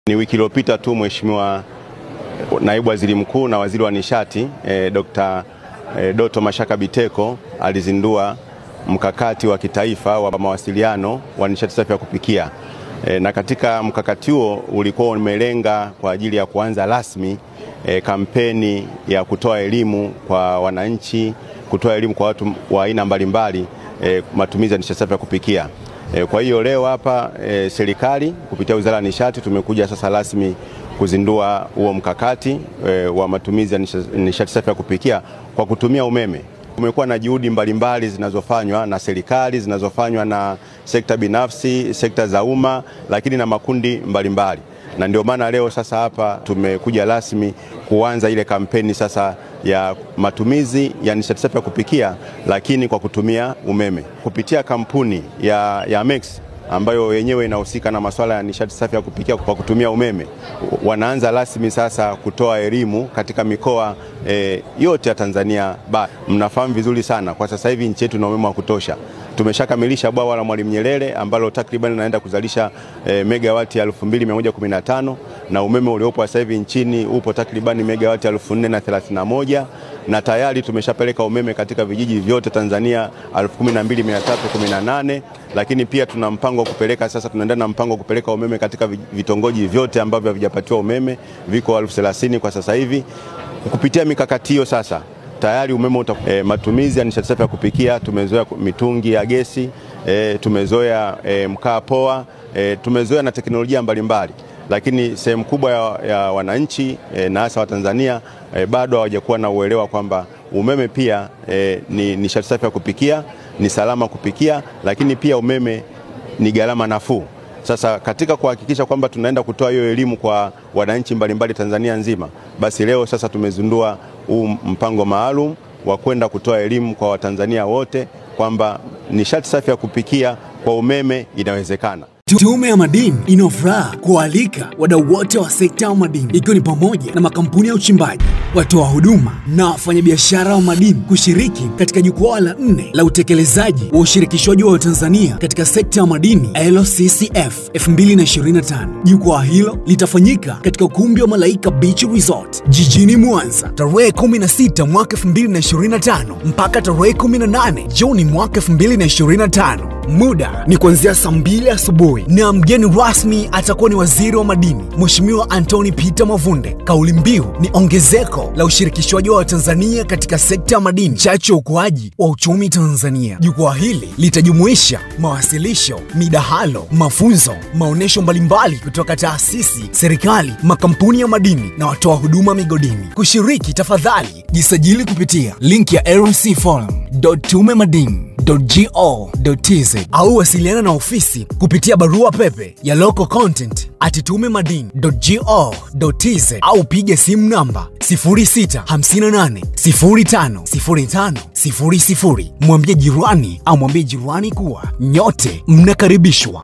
Ni wiki iliyopita tu Mheshimiwa Naibu Waziri Mkuu na Waziri wa Nishati Dr. Doto Mashaka Biteko alizindua mkakati wa kitaifa wa mawasiliano wa nishati safi ya kupikia. Na katika mkakati huo ulikuwa umelenga kwa ajili ya kuanza rasmi kampeni ya kutoa elimu kwa wananchi, kutoa elimu kwa watu wa aina mbalimbali matumizi ya nishati safi ya kupikia. Kwa hiyo leo hapa serikali kupitia Wizara ya Nishati tumekuja sasa rasmi kuzindua huo mkakati wa matumizi ya nishati safi ya kupikia kwa kutumia umeme. Kumekuwa na juhudi mbalimbali zinazofanywa na serikali, zinazofanywa na sekta binafsi, sekta za umma, lakini na makundi mbalimbali. Na ndio maana leo sasa hapa tumekuja rasmi kuanza ile kampeni sasa ya matumizi ya nishati safi ya kupikia lakini kwa kutumia umeme. Kupitia kampuni ya MEX ambayo wenyewe inahusika na masuala ya nishati safi ya kupikia kwa kutumia umeme, wanaanza rasmi sasa kutoa elimu katika mikoa yote ya Tanzania. Mnafahamu vizuri sana kwa sasa hivi nchi yetu ina umeme wa kutosha. Tumeshakamilisha bwawa la Mwalimu Nyerere ambalo takriban linaenda kuzalisha megawati 2115 na umeme uliopo sasa hivi nchini upo takriban megawati 4031 na tayari tumeshapeleka umeme katika vijiji vyote Tanzania 12318, lakini pia tuna mpango kupeleka sasa, tunaendelea na mpango kupeleka umeme katika vitongoji vyote ambavyo havijapatiwa umeme, viko 1030 kwa sasa hivi. Kupitia mikakati hiyo sasa tayari umeme matumizi ya nishati safi ya kupikia tumezoea mitungi ya gesi, tumezoea mkaa poa, tumezoea na teknolojia mbalimbali, lakini sehemu kubwa ya wananchi na hasa wa Tanzania bado hawajakuwa na uelewa kwamba umeme pia ni nishati safi ya kupikia, ni salama kupikia, lakini pia umeme ni gharama nafuu. Sasa katika kuhakikisha kwamba tunaenda kutoa hiyo elimu kwa wananchi mbalimbali Tanzania nzima, basi leo sasa tumezindua huu mpango maalum wa kwenda kutoa elimu kwa Watanzania wote kwamba nishati safi ya kupikia kwa umeme inawezekana. Tume ya Madini ina furaha kualika wadau wote wa sekta ya madini ikiwa ni pamoja na makampuni ya uchimbaji, watoa huduma na wafanyabiashara wa madini kushiriki katika jukwaa la 4 la utekelezaji wa ushirikishwaji wa Tanzania katika sekta ya madini LCCF 2025. Jukwaa hilo litafanyika katika ukumbi wa Malaika Beach Resort jijini Mwanza tarehe 16 mwaka 2025 mpaka tarehe 18 Juni mwaka 2025. Muda ni kuanzia saa 2 asubuhi na mgeni rasmi atakuwa ni Waziri wa Madini Mheshimiwa Anthony Peter Mavunde. Kauli mbiu ni ongezeko la ushirikishwaji wa Tanzania katika sekta ya madini, chachu ukuaji wa uchumi Tanzania. Jukwaa hili litajumuisha mawasilisho, midahalo, mafunzo, maonesho mbalimbali kutoka taasisi, serikali, makampuni ya madini na watoa huduma migodini. Kushiriki, tafadhali jisajili kupitia link ya rcforum.tumemadini.go.tz au wasiliana na ofisi kupitia barua pepe ya local@tumemadini.go.tz au piga simu namba 0658050500. Mwambie jirani au mwambie jirani kuwa nyote mnakaribishwa.